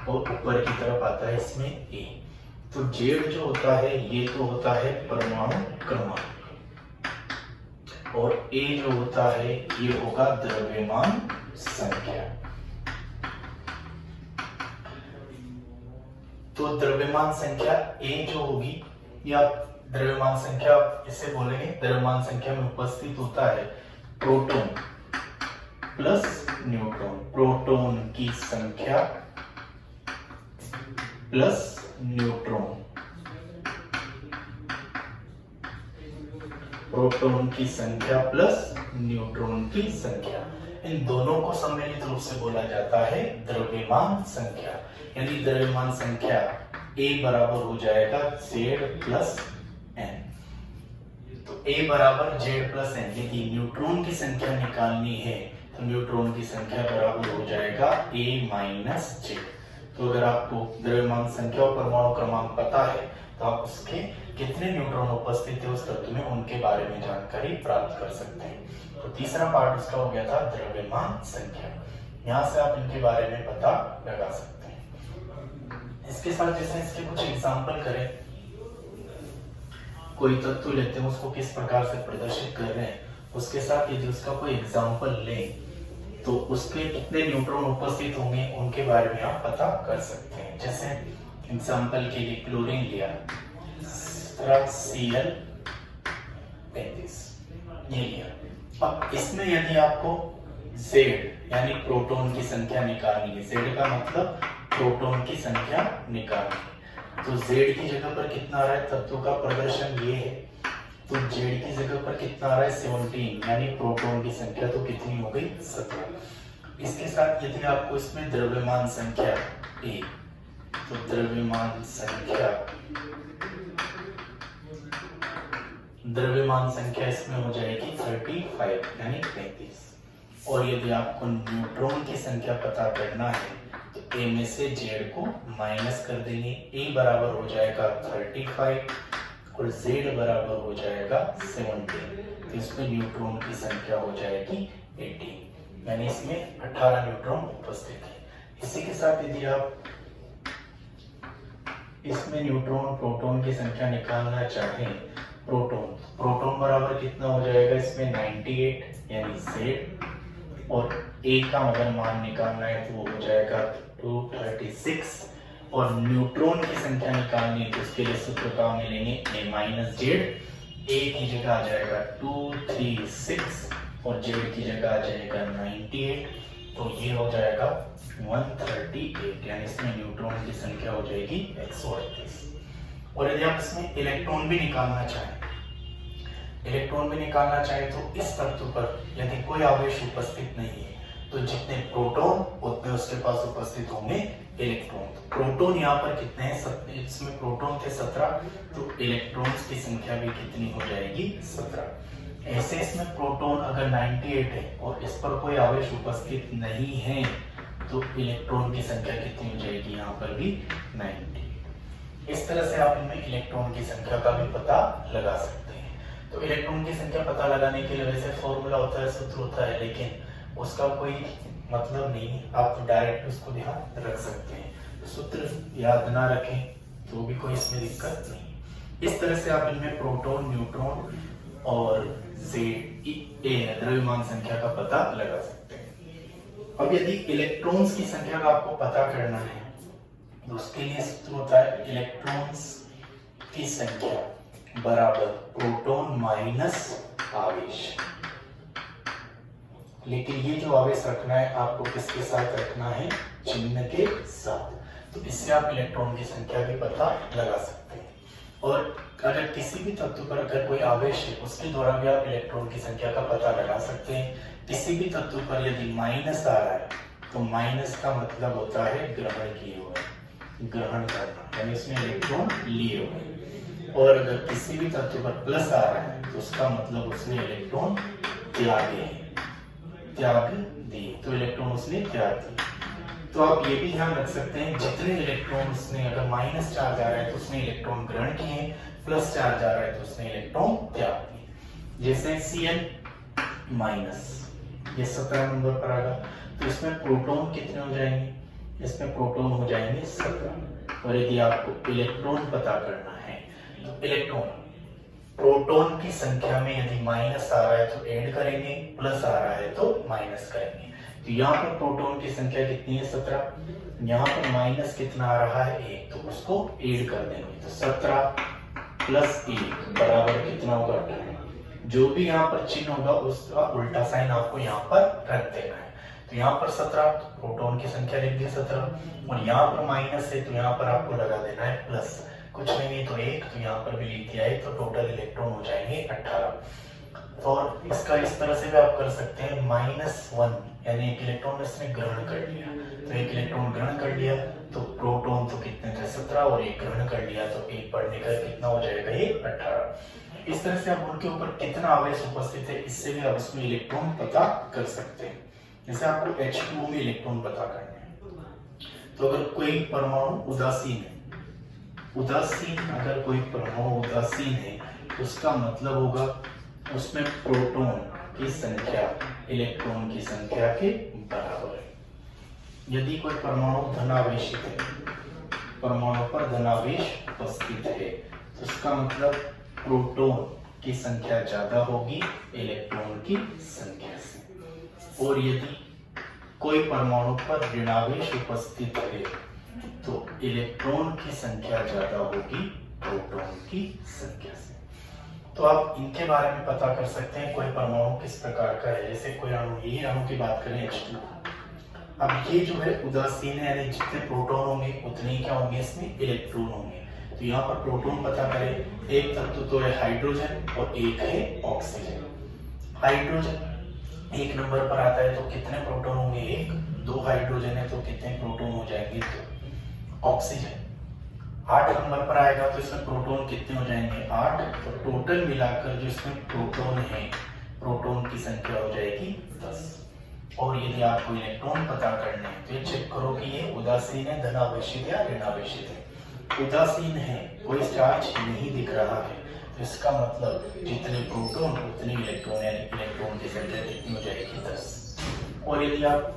और ऊपर की तरफ आता है इसमें a। तो z जो होता है ये तो होता है परमाणु क्रमांक, और a जो होता है ये होगा द्रव्यमान संख्या। तो द्रव्यमान संख्या a जो होगी, या द्रव्यमान संख्या इसे बोलेंगे, द्रव्यमान संख्या में उपस्थित होता है प्रोटॉन प्लस न्यूट्रॉन। प्रोटॉन की संख्या प्लस न्यूट्रॉन, प्रोटॉन की संख्या प्लस न्यूट्रॉन की संख्या, इन दोनों को सम्मिलित रूप से बोला जाता है द्रव्यमान संख्या। यानी द्रव्यमान संख्या A बराबर हो जाएगा Z प्लस n। तो A बराबर Z प्लस n, यदि न्यूट्रॉन की संख्या निकालनी है तो न्यूट्रॉन की संख्या बराबर हो जाएगा A माइनस Z। तो अगर आपको द्रव्यमान संख्या और परमाणु क्रमांक पता है तो आप उसके कितने न्यूट्रॉन उपस्थित है उस तत्व में, उनके बारे में जानकारी प्राप्त कर सकते हैं। तो तीसरा पार्ट उसका हो गया था द्रव्यमान संख्या। यहाँ से आप इनके बारे में पता लगा सकते हैं। इसके साथ जैसे इसके कुछ एग्जाम्पल करें, कोई तत्व लेते हैं उसको किस प्रकार से प्रदर्शित कर रहे हैं, उसके साथ यदि उसका कोई एग्जाम्पल लें तो उसके कितने न्यूट्रॉन उपस्थित होंगे उनके बारे में आप पता कर सकते हैं। जैसे एग्जाम्पल के लिए क्लोरीन लिया, Cl35 ये लिया। अब इसमें यदि आपको Z यानी प्रोटॉन की संख्या निकालनी है, Z का मतलब प्रोटॉन की संख्या निकालनी है, तो Z की जगह पर कितना आ रहा है, तत्व का प्रदर्शन ये है, तो Z की जगह पर कितना आ रहा है 17, यानी प्रोटॉन की संख्या तो कितनी हो गई 17। इसके साथ यदि आपको इसमें द्रव्यमान संख्या A, तो द्रव्यमान संख्या इसमें हो जाएगी 35 यानी 35। और यदि आपको न्यूट्रॉन की संख्या पता करना है तो A में से Z को माइनस कर देंगे, A बराबर हो जाएगा 35 और Z बराबर हो जाएगा 17। तो इसमें न्यूट्रॉन की संख्या हो जाएगी 18, यानी इसमें 18 न्यूट्रॉन उपस्थित है। इसी के साथ यदि आप इसमें न्यूट्रॉन प्रोटॉन की संख्या निकालना चाहें, प्रोटॉन बराबर कितना हो जाएगा इसमें 98 यानी Z, और A का अगर मान निकालना है तो वो हो जाएगा 236, और न्यूट्रॉन की संख्या निकालनी है तो उसके लिए सूत्र का मिलेंगे A माइनस Z। A की जगह आ जाएगा 236 और Z की जगह आ जाएगा 98, तो ये हो जाएगा 138, यानी इसमें न्यूट्रॉन की संख्या हो जाएगी 138। और यदि आप इसमें इलेक्ट्रॉन भी निकालना चाहें तो इस तत्व पर यदि कोई आवेश उपस्थित नहीं है तो जितने प्रोटॉन उतने उसके पास उपस्थित होंगे इलेक्ट्रॉन। तो प्रोटॉन यहाँ पर कितने हैं, इसमें प्रोटॉन थे 17, तो इलेक्ट्रॉन्स की संख्या भी कितनी हो जाएगी 17। ऐसे इसमें प्रोटॉन अगर 98 है और इस पर कोई आवेश उपस्थित नहीं है तो इलेक्ट्रॉन की संख्या कितनी हो जाएगी, यहाँ पर भी 90। इस तरह से आप इनमें इलेक्ट्रॉन की संख्या का भी पता लगा सकते हैं। तो इलेक्ट्रॉन की संख्या पता लगाने के लिए वैसे फॉर्मूला होता है, सूत्र होता है, लेकिन उसका कोई मतलब नहीं, आप तो डायरेक्ट उसको ध्यान रख सकते हैं। तो सूत्र याद ना रखें तो भी कोई इसमें दिक्कत नहीं। इस तरह से आप इनमें प्रोटॉन, न्यूट्रॉन और द्रव्यमान संख्या का पता लगा सकते हैं। अब यदि इलेक्ट्रॉन्स की संख्या का आपको पता करना है तो उसके लिए सूत्र होता है इलेक्ट्रॉन्स की संख्या बराबर प्रोटॉन माइनस आवेश। लेकिन ये जो आवेश रखना है आपको किसके साथ रखना है, चिन्ह के साथ। तो इससे आप इलेक्ट्रॉन की संख्या भी पता लगा सकते हैं। और अगर किसी भी तत्व पर अगर कोई आवेश है उसके द्वारा भी आप इलेक्ट्रॉन की संख्या का पता लगा सकते हैं। किसी भी तत्व पर यदि माइनस आ रहा है तो माइनस का मतलब होता है ग्रहण किए हुए, ग्रहण करना, यानी इसमें इलेक्ट्रॉन लिए हुए। और अगर किसी भी तत्व पर प्लस आ रहा है तो उसका मतलब उसने इलेक्ट्रॉन त्याग दिए, तो इलेक्ट्रॉन उसने त्याग दिए। तो आप ये भी ध्यान रख सकते हैं जितने इलेक्ट्रॉन उसने अगर माइनस चार्ज आ रहा है तो उसने इलेक्ट्रॉन ग्रहण किए, प्लस चार्ज आ रहा है तो उसने इलेक्ट्रॉन त्याग दिए। जैसे Cn माइनस, ये 17 नंबर पर आएगा, तो इसमें प्रोटॉन कितने हो जाएंगे, इसमें प्रोटॉन हो जाएंगे 17। और यदि आपको इलेक्ट्रॉन पता करना है तो इलेक्ट्रॉन प्रोटॉन की संख्या में यदि माइनस आ रहा है तो ऐड करेंगे, प्लस आ रहा है तो माइनस करेंगे। तो यहाँ पर प्रोटॉन की संख्या कितनी है 17, यहाँ पर माइनस कितना आ रहा है 1, तो उसको ऐड कर देंगे। तो 17 प्लस 1 बराबर कितना होगा 18। जो भी यहाँ पर चिन्ह होगा उसका उल्टा साइन आपको यहाँ पर रख देना है। तो यहाँ पर 17 प्रोटॉन की संख्या लिख दी 17, और यहाँ पर माइनस है तो यहाँ पर आपको लगा देना है प्लस, कुछ नहीं है तो 1, तो यहाँ पर भी लिख दिया है, तो टोटल इलेक्ट्रॉन हो जाएंगे 18। और इसका इस तरह से भी आप कर सकते हैं -1, यानी एक इलेक्ट्रॉन इसने ग्रहण कर लिया, तो एक इलेक्ट्रॉन ग्रहण कर लिया तो प्रोटॉन तो कितने थे 17, और एक ग्रहण कर लिया तो एक बढ़ने का कितना हो जाएगा ये 18। इस तरह से आप उनके ऊपर कितना आवेश उपस्थित है इससे भी आप उसमें इलेक्ट्रॉन पता कर सकते हैं। जैसे आपको H2O में इलेक्ट्रॉन पता करने हैं, तो अगर कोई परमाणु उदासीन है, अगर कोई परमाणु उदासीन है तो उसका मतलब होगा उसमें प्रोटॉन की संख्या इलेक्ट्रॉन की संख्या के बराबर है। यदि कोई परमाणु धनावेशित है, परमाणु पर धनावेश उपस्थित है, तो उसका मतलब प्रोटॉन की संख्या ज्यादा होगी इलेक्ट्रॉन की संख्या से। और यदि कोई परमाणु पर ऋणावेश उपस्थित है तो इलेक्ट्रॉन की संख्या ज्यादा होगी प्रोटॉन की संख्या से। तो आप इनके बारे में पता कर सकते हैं कोई परमाणु किस प्रकार का है। जैसे कोई अणु, ये अणु की बात करें H2, अब ये जो है उदासीन है, यानी जितने प्रोटॉन होंगे उतने क्या होंगे इसमें इलेक्ट्रॉन होंगे। तो यहाँ पर प्रोटॉन पता करें, एक तत्व तो है हाइड्रोजन और एक है ऑक्सीजन। हाइड्रोजन 1 नंबर पर आता है तो कितने प्रोटॉन होंगे 1, 2 हाइड्रोजन है तो कितने प्रोटॉन हो जाएंगे 2। ऑक्सीजन 8 नंबर पर आएगा तो इसमें प्रोटॉन कितने हो जाएंगे 8, तो टोटल मिलाकर जो इसमें प्रोटॉन है, प्रोटॉन की संख्या हो जाएगी 10। और यदि आपको इलेक्ट्रॉन पता करने हैं तो ये चेक करो कि ये उदासीन है, धनावेशित या ऋणावेशित है। उदासीन है, कोई चार्ज नहीं दिख रहा है, तो इसका मतलब जितने प्रोटॉन उतने इलेक्ट्रॉन, यानी इलेक्ट्रॉन की संख्या कितनी हो जाएगी 10। और यदि आप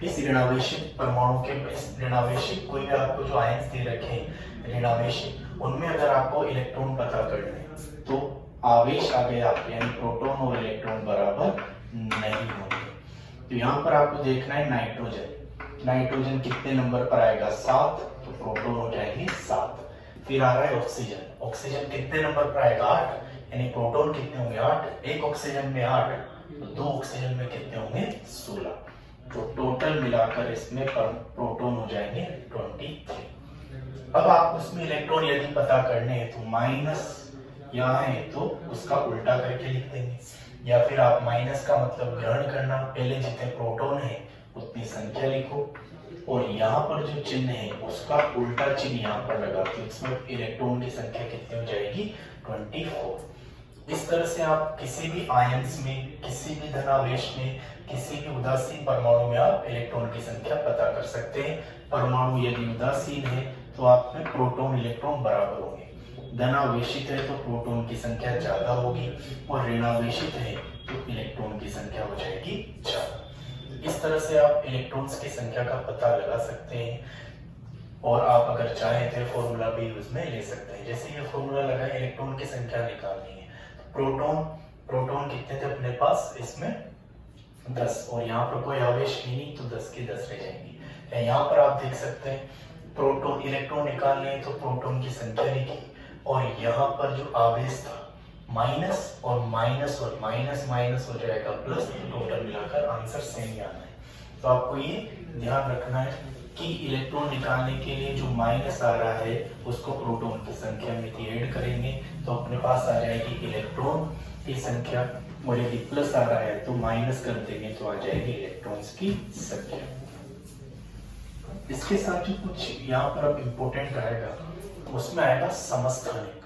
इस ऋणावेशित परमाणु के, ऋणावेशित कोई भी आपको जो आयंस दे रखे हैं ऋणावेशित, उनमें अगर आपको इलेक्ट्रॉन पता करने हैं तो आवेश आ गया, यानी प्रोटॉन और इलेक्ट्रॉन बराबर नहीं होंगे। तो यहाँ पर आपको देखना है नाइट्रोजन कितने नंबर पर आएगा 7, तो प्रोटॉन हो जाएंगे 7। फिर आ रहा है ऑक्सीजन कितने नंबर पर आएगा 8, यानी प्रोटॉन कितने होंगे 8, एक ऑक्सीजन में 8, तो 2 ऑक्सीजन में कितने होंगे 16। तो टोटल मिलाकर इसमें प्रोटॉन हो जाएंगे 23। अब आप उसमें इलेक्ट्रॉन यदि पता करने हैं तो माइनस यहाँ है तो उसका उल्टा करके लिख देंगे, या फिर आप माइनस का मतलब ग्रहण करना, पहले जितने प्रोटॉन है उतनी संख्या लिखो, और यहाँ पर जो चिन्ह है उसका उल्टा चिन्ह यहाँ पर लगा, तो इसमें इलेक्ट्रॉन की संख्या कितनी हो जाएगी 24। इस तरह से आप किसी भी आयंस में, किसी भी धनावेश में, किसी भी उदासीन परमाणु में आप इलेक्ट्रॉन की संख्या पता कर सकते हैं। परमाणु यदि उदासीन है तो आप में प्रोटॉन इलेक्ट्रॉन बराबर होंगे, धनावेशित है तो प्रोटॉन की संख्या ज्यादा होगी, और ऋणावेशित है तो इलेक्ट्रॉन की संख्या हो जाएगी ज्यादा। इस तरह से आप इलेक्ट्रॉन्स की संख्या का पता लगा सकते हैं, और आप अगर चाहें तो फॉर्मूला भी यूज में ले सकते हैं। जैसे ये फॉर्मूला लगा, इलेक्ट्रॉन की संख्या निकालनी है, प्रोटॉन कितने थे अपने पास इसमें 10, और यहाँ पर कोई आवेश नहीं तो 10 के 10 रह जाएंगी। यहाँ पर आप देख सकते हैं प्रोटॉन, इलेक्ट्रॉन निकालने हैं तो प्रोटॉन की संख्या लिखी, और यहाँ पर जो आवेश था माइनस और माइनस और माइनस हो जाएगा प्लस, तो टोटल मिलाकर आंसर सेम ही आना है। तो आपको ये ध्यान रखना है कि इलेक्ट्रॉन निकालने के लिए जो माइनस आ रहा है उसको प्रोटॉन की संख्या में ऐड करेंगे तो अपने पास आ जाएगी इलेक्ट्रॉन की संख्या, और यदि प्लस आ रहा है तो माइनस कर देंगे तो आ जाएगी इलेक्ट्रॉन्स की संख्या। इसके साथ जो कुछ यहाँ पर अब इम्पोर्टेंट रहेगा उसमें आएगा समस्थानिक।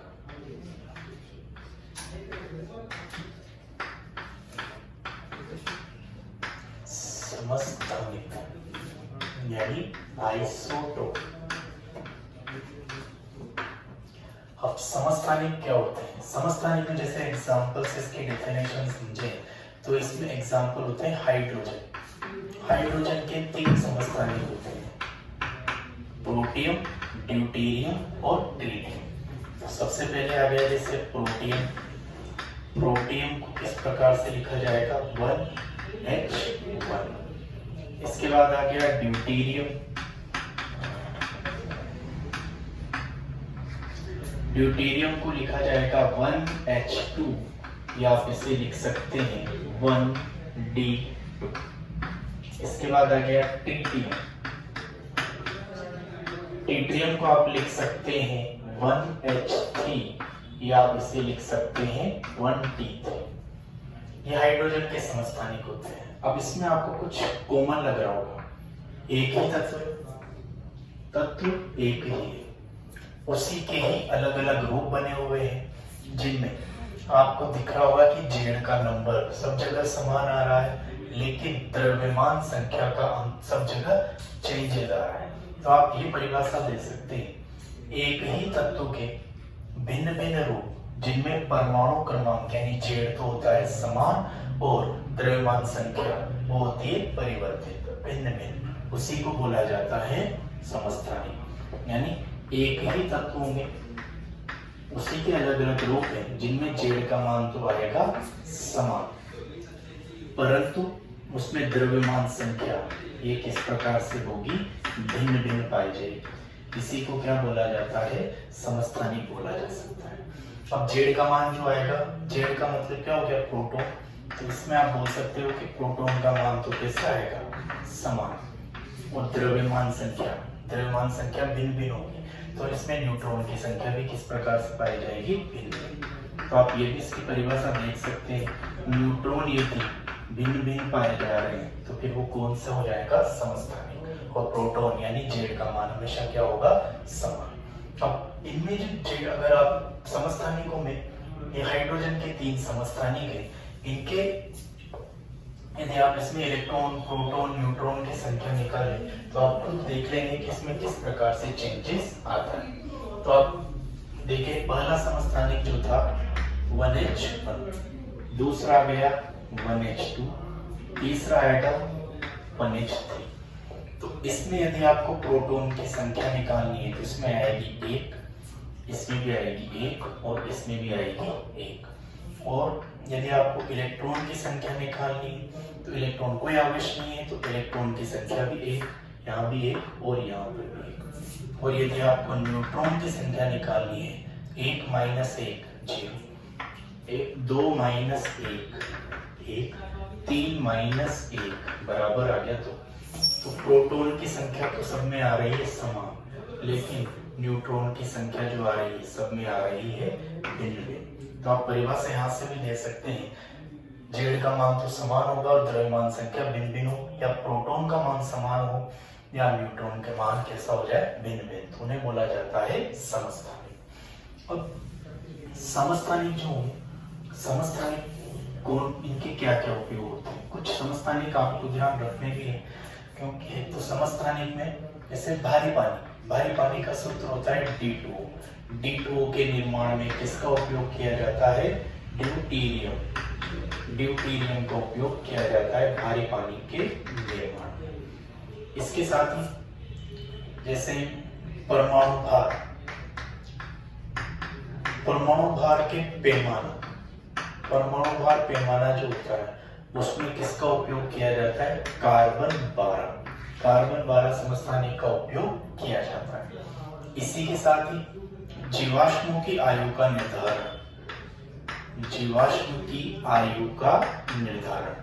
समस्थानिक यानी आइसोटोप। अब समस्थानिक क्या होते हैं? समस्थानिक में जैसे एग्जांपल से इसकी डेफिनेशन समझे तो इसमें एग्जांपल होते हैं हाइड्रोजन। हाइड्रोजन के 3 समस्थानिक होते हैं, प्रोटियम, ड्यूटेरियम और ट्रिटियम। तो सबसे पहले आ गया जैसे प्रोटियम। प्रोटियम को किस प्रकार से लिखा जाएगा? 1H1। इसके बाद आ गया ड्यूटेरियम। ड्यूटेरियम को लिखा जाएगा 1H2 या आप इसे लिख सकते हैं 1D2। इसके बाद आ गया ट्रिटियम। ट्रिटियम को आप लिख सकते हैं 1H3 या आप इसे लिख सकते हैं 1T3। ये हाइड्रोजन के समस्थानिक होते हैं। अब इसमें आपको कुछ कॉमन लग रहा होगा, एक ही तत्व एक ही है, उसी के ही अलग अलग रूप बने हुए हैं, जिनमें आपको दिख रहा होगा कि जेड का नंबर सब जगह समान आ रहा है, लेकिन द्रव्यमान संख्या का सब जगह चेंजेस आ रहा है। तो आप ये परिभाषा दे सकते हैं, एक ही तत्व के भिन्न भिन्न रूप जिनमें परमाणु क्रमांक यानी जेड तो होता है समान और द्रव्यमान संख्या वो होती है परिवर्तित, भिन्न भिन्न, उसी को बोला जाता है समस्थानिक। यानी एक ही तत्व होंगे, उसी के अलग अलग रूप हैं जिनमें जेड का मान तो आएगा समान, परंतु उसमें द्रव्यमान संख्या ये किस प्रकार से होगी? भिन्न भिन्न पाई जाएगी। इसी को क्या बोला जाता है? समस्थानिक बोला जा सकता है। अब जेड का मान जो आएगा, जेड का मतलब क्या हो गया? प्रोटॉन। तो इसमें आप बोल सकते हो कि प्रोटॉन का मान तो कैसा आएगा? समान। और द्रव्यमान संख्या भिन्न भिन्न होगी, तो इसमें न्यूट्रॉन की संख्या भी किस प्रकार से पाई जाएगी? भिन्न। तो आप ये भी इसकी परिभाषा देख सकते हैं, न्यूट्रॉन यदि भिन्न भिन्न पाए जा रहे हैं तो फिर वो कौन सा हो जाएगा? समस्थानिक। और प्रोटॉन यानी जेड का मान हमेशा क्या होगा? समान। अब इनमें जो जेड, अगर आप समस्थानिकों में ये हाइड्रोजन के 3 समस्थानिक है, इनके यदि आप इसमें इलेक्ट्रॉन, प्रोटॉन, न्यूट्रॉन की संख्या निकालें तो आप खुद देख लेंगे कि इसमें किस प्रकार से चेंजेस आता है। तो आप देखिए, पहला समस्थानिक जो था 1H1, दूसरा आ गया 1H2, तीसरा आएगा 1H3। तो इसमें यदि आपको प्रोटॉन की संख्या निकालनी है तो इसमें आएगी 1, इसमें भी आएगी 1 और इसमें भी आएगी 1। और यदि आपको इलेक्ट्रॉन की संख्या निकालनी है तो इलेक्ट्रॉन कोई आवेश नहीं है, तो इलेक्ट्रॉन की संख्या भी 1, यहाँ भी 1 और यहाँ पर भी 1। और यदि आपको न्यूट्रॉन की संख्या निकालनी है, 1 - 1 0, 2 - 1 1, 3 - 1 बराबर आ गया 2। तो प्रोटॉन की संख्या तो सब में आ रही है समान, लेकिन न्यूट्रॉन की संख्या जो आ रही है सब में आ रही है भिन्न भिन्न। तो आप परिभाषा यहाँ से भी दे सकते हैं, जेड का मान तो समान होगा और द्रव्यमान संख्या भिन्न भिन्न हो, या प्रोटॉन का मान समान हो या न्यूट्रॉन के मान कैसा हो जाए? भिन्न भिन्न। तो उन्हें बोला जाता है समस्थानिक। अब समस्थानिक जो है, समस्थानिक कौन, इनके क्या क्या उपयोग होते हैं? कुछ समस्थानिक आपको ध्यान रखने के लिए, क्योंकि एक तो समस्थानिक में जैसे भारी पानी का सूत्र होता है D2O। D2O के निर्माण में किसका उपयोग किया जाता है? ड्यूटेरियम का उपयोग किया जाता है भारी पानी के निर्माण में। इसके साथ ही जैसे परमाणु भार के पैमाना, परमाणु भार पैमाना जो होता है उसमें किसका उपयोग किया जाता है? कार्बन 12 समस्थानिक का उपयोग किया जाता है। इसी के साथ ही जीवाश्मों की आयु का निर्धारण, जीवाश्म की आयु का निर्धारण,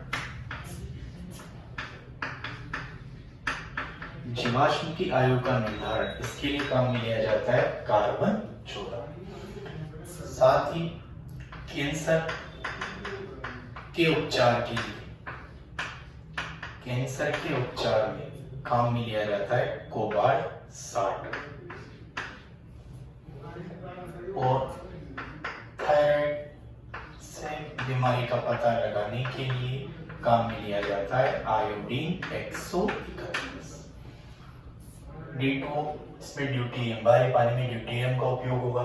जीवाश्म की आयु का निर्धारण, इसके लिए काम में लिया जाता है कार्बन 14। साथ ही कैंसर के उपचार के लिए, कैंसर के उपचार में काम में लिया जाता है कोबाल्ट 60। और थायराइड से बीमारी का पता लगाने के लिए काम में लिया जाता है आयोडीन 131। D2 इसमें ड्यूटेरियम, भारी पानी में ड्यूटेरियम का उपयोग होगा।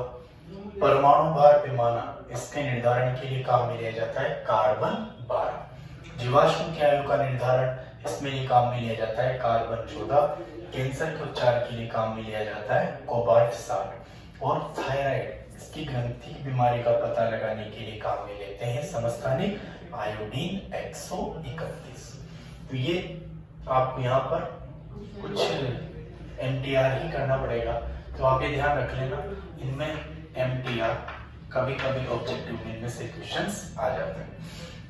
परमाणु भार पैमाना, इसके निर्धारण के लिए काम में लिया जाता है कार्बन 12। जीवाश्म की आयु का निर्धारण, इसमें ये काम में लिया जाता है कार्बन 14। कैंसर के उपचार के लिए काम में लिया जाता है कोबाल्ट 60। और थायराइड, इसकी ग्रंथि बीमारी का पता लगाने के लिए काम में लेते हैं समस्थानिक आयोडीन 131। तो ये आपको यहाँ पर कुछ MTR ही करना पड़ेगा, तो आप ये ध्यान रख लेना। इनमें MTR कभी कभी ऑब्जेक्टिव में इनमें से क्वेश्चंस आ जाते हैं,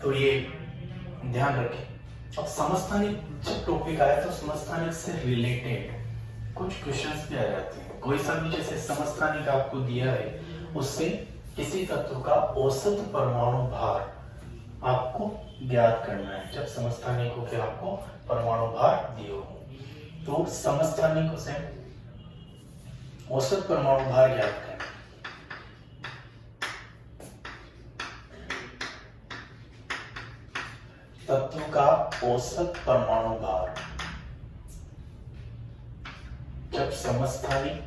तो ये ध्यान रखें। अब समस्थानिक जब टॉपिक आया तो समस्थानिक से रिलेटेड कुछ क्वेश्चंस भी आ जाते हैं। कोई सा भी जैसे समस्थानिक आपको दिया है, उससे किसी तत्व का औसत परमाणु भार आपको ज्ञात करना है। जब समस्थानिकों के आपको परमाणु भार दिए हो, तो समस्थानिकों से औसत परमाणु भार ज्ञात करें। तत्व का औसत परमाणु भार जब समस्थानिक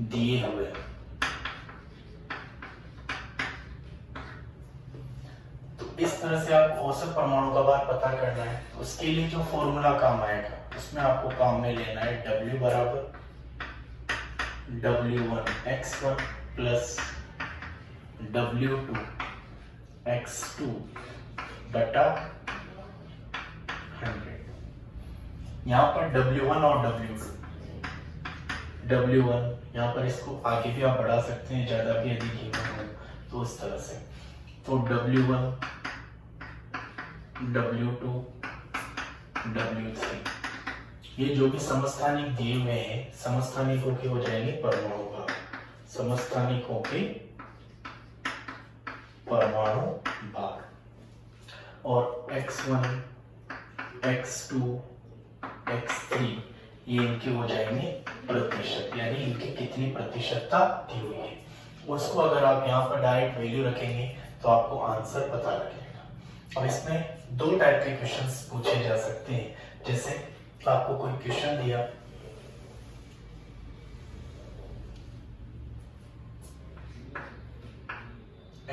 दिए हुए, तो इस तरह से आपको औसत परमाणु का भार पता करना है। उसके लिए जो फॉर्मूला काम आएगा, उसमें आपको काम में लेना है W बराबर W1x1 प्लस W2 x2 बटा 100। यहाँ पर W1 और W1 यहाँ पर इसको आगे भी आप बढ़ा सकते हैं, ज्यादा भी यदि गिवन हो तो इस तरह से। तो W1 W2 W3 ये जो भी समस्थानिक दिए हुए हैं, समस्थानिकों के हो जाएंगे परमाणु भार। समस्थानिकों के परमाणु भार और x1 x2 x3 ये इनके हो जाएंगे प्रतिशत, यानी इनकी कितनी प्रतिशतता दी हुई है। उसको अगर आप यहाँ पर डायरेक्ट वैल्यू रखेंगे तो आपको आंसर पता लगेगा। अब इसमें दो टाइप के क्वेश्चंस पूछे जा सकते हैं। जैसे आपको कोई क्वेश्चन दिया,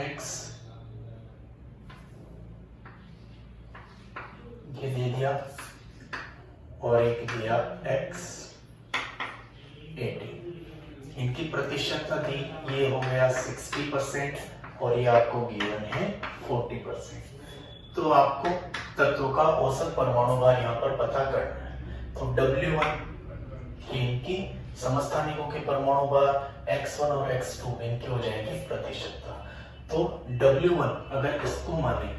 x ये दे दिया और एक दिया x 80, इनकी प्रतिशतता दी, ये हो गया 60% और ये आपको गिवन है 40%। तो आपको तत्वों का औसत परमाणु भार यहाँ पर पता करना है। तो W1 इनकी समस्थानिकों के परमाणु भार, x1 और x2 इनके हो जाएंगे प्रतिशतता। तो W1 अगर इसको माने,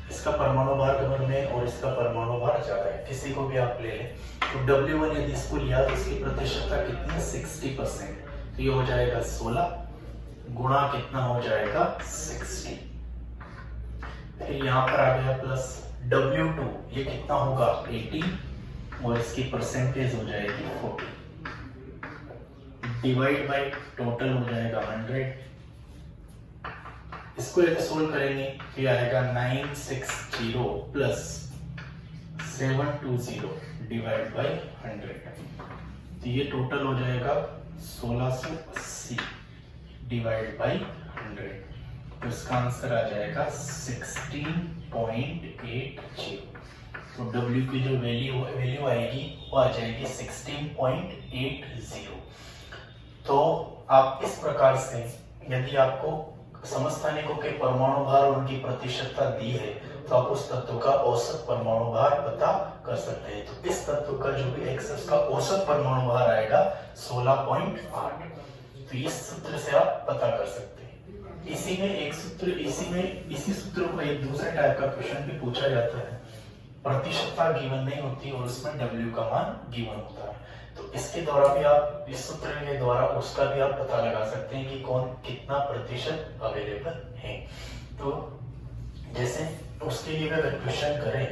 इसका परमाणु भार कम में और इसका परमाणु भार ज्यादा है, किसी को भी आप ले लें, तो W1 यदि इसको लिया तो इसकी प्रतिशतता कितनी है 60%। तो ये हो जाएगा 16 गुणा कितना हो जाएगा 60। फिर यहाँ पर आ गया प्लस W2 ये कितना होगा 80 और इसकी परसेंटेज हो जाएगी 40 डिवाइड बाय टोटल हो जाएगा 100। इसको यदि सोल्व करेंगे तो ये आएगा 960 प्लस 720 डिवाइड बाय 100। तो ये टोटल हो जाएगा 1680 डिवाइड बाय 100। तो इसका आंसर आ जाएगा 16.80। तो W की जो वैल्यू आएगी वो आ जाएगी 16.80। तो आप इस प्रकार से यदि आपको समस्थानिकों के परमाणु भार और उनकी प्रतिशतता दी है तो आप उस तत्व का औसत परमाणु भार पता कर सकते हैं। तो इस तत्व का जो भी एक्सेस का औसत परमाणु भार आएगा 16.8। तो इस सूत्र से आप पता कर सकते हैं। इसी में एक सूत्र, इसी सूत्र को एक दूसरे टाइप का क्वेश्चन भी पूछा जाता है। प्रतिशतता गिवन नहीं होती और उसमें W का मान गिवन होता है। तो इसके द्वारा भी आप, इस सूत्र के द्वारा उसका भी आप पता लगा सकते हैं कि कौन कितना प्रतिशत अवेलेबल है। तो जैसे उसके लिए अगर क्वेश्चन करें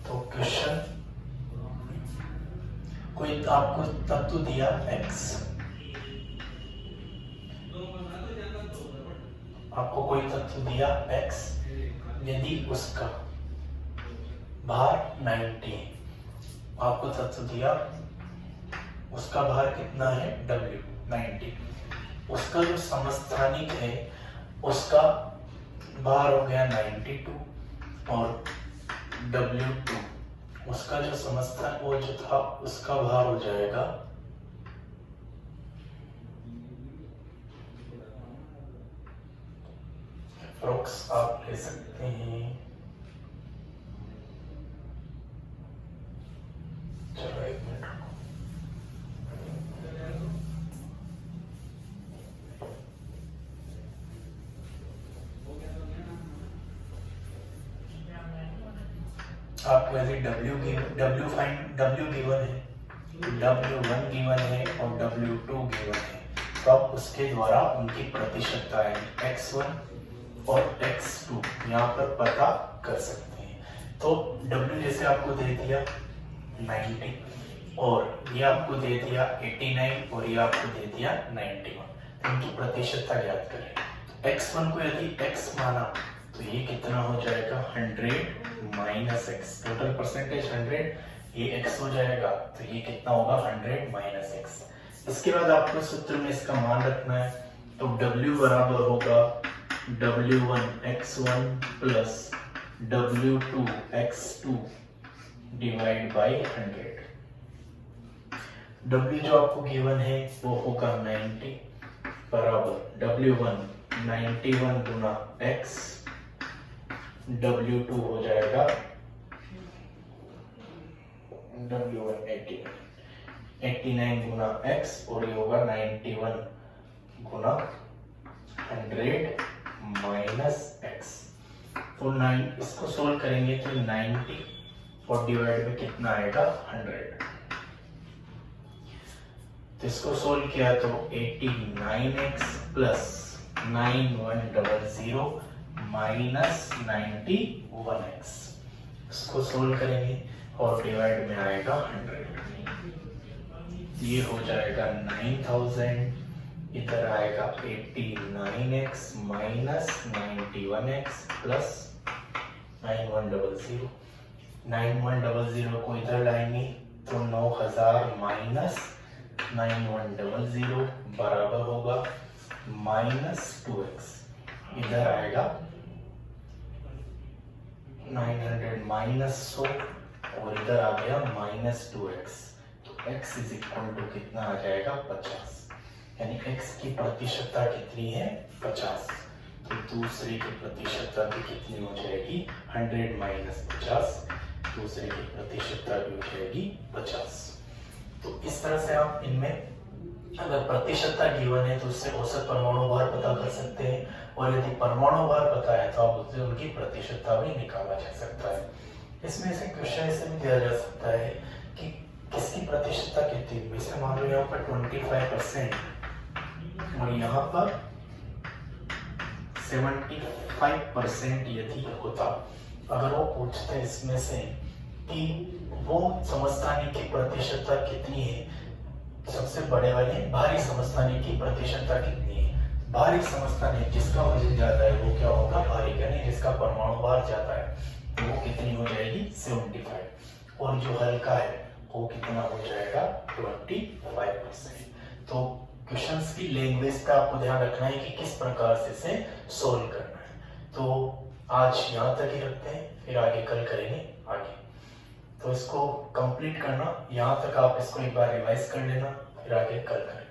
तो क्वेश्चन कोई आपको तत्व दिया x, आपको कोई तत्व दिया x, यदि उसका भार 90, आपको तत्व दिया उसका भार कितना है w 90, उसका जो समस्थानिक है उसका भार हो गया 92 और w2 उसका जो समस्थान वो जो था उसका भार हो जाएगा अप्रोक्स आप ले सकते हैं, चलो एक मिनट रुको। आपको यदि W गिवन है, W1 गिवन है और W2 गिवन है, तो आप उसके द्वारा उनकी प्रतिशतता x1 और x2 यहाँ पर पता कर सकते हैं। तो W जैसे आपको दे दिया 90 और ये आपको दे दिया 89 और ये आपको दे दिया 91, तो इनकी प्रतिशतता ज्ञात करें। x1 को यदि x माना तो ये कितना हो जाएगा 100 माइनस एक्स, टोटल परसेंटेज 100, ये x हो जाएगा तो ये कितना होगा 100 माइनस एक्स। इसके बाद आपको सूत्र में इसका मान रखना है, तो w बराबर होगा w1 x1 plus w2 x2 divide by 100। w जो आपको गिवन है वो होगा 90 बराबर w1 91 गुना x, W2 हो जाएगा W1 89 गुना x और ये होगा 91 गुना 100 माइनस x। तो 9 इसको सोल्व करेंगे तो 90 और डिवाइड में कितना आएगा 100। तो इसको सोल्व किया तो 89x प्लस 9100 माइनस 91x, इसको सोल्व करेंगे और डिवाइड में आएगा 100, ये हो जाएगा 9000, इधर आएगा 89x माइनस 91x प्लस 9100, 9100 को इधर लाएंगे तो 9000 माइनस 9100 बराबर होगा माइनस 2x, इधर आएगा 900 माइनस 100 और इधर आ गया माइनस 2x, तो x इज इक्वल टू कितना आ जाएगा 50, यानी x की प्रतिशतता कितनी है 50, तो दूसरे की प्रतिशतता भी कितनी हो जाएगी 100 माइनस 50, दूसरे की प्रतिशतता भी हो जाएगी 50। तो इस तरह से आप इनमें अगर प्रतिशतता गिवन है तो उससे औसत परमाणु भार पता कर सकते हैं, और यदि परमाणु भार पता है तो आप उससे उनकी प्रतिशतता भी निकाला जा सकता है। इसमें से क्वेश्चन ऐसे भी दिया जा सकता है कि किसकी प्रतिशतता कितनी, जैसे मान लो यहाँ पर 25% और यहाँ पर 75% यदि होता, अगर वो पूछते हैं इसमें से कि वो समस्थानिक की प्रतिशतता कितनी है, सबसे बड़े वाले भारी समस्थानिक की प्रतिशतता कितनी है, भारी समस्थानिक जिसका वजन ज्यादा है वो क्या होगा भारी, यानी जिसका परमाणु भार ज्यादा है तो वो कितनी हो जाएगी 75, और जो हल्का है वो कितना हो जाएगा 25%। तो क्वेश्चंस की लैंग्वेज का आपको ध्यान रखना है कि किस प्रकार से इसे सोल्व करना है। तो आज यहाँ तक ही रखते हैं, फिर आगे कल करेंगे आगे। तो इसको कंप्लीट करना, यहाँ तक आप इसको एक बार रिवाइज कर लेना, फिर आगे कल करें।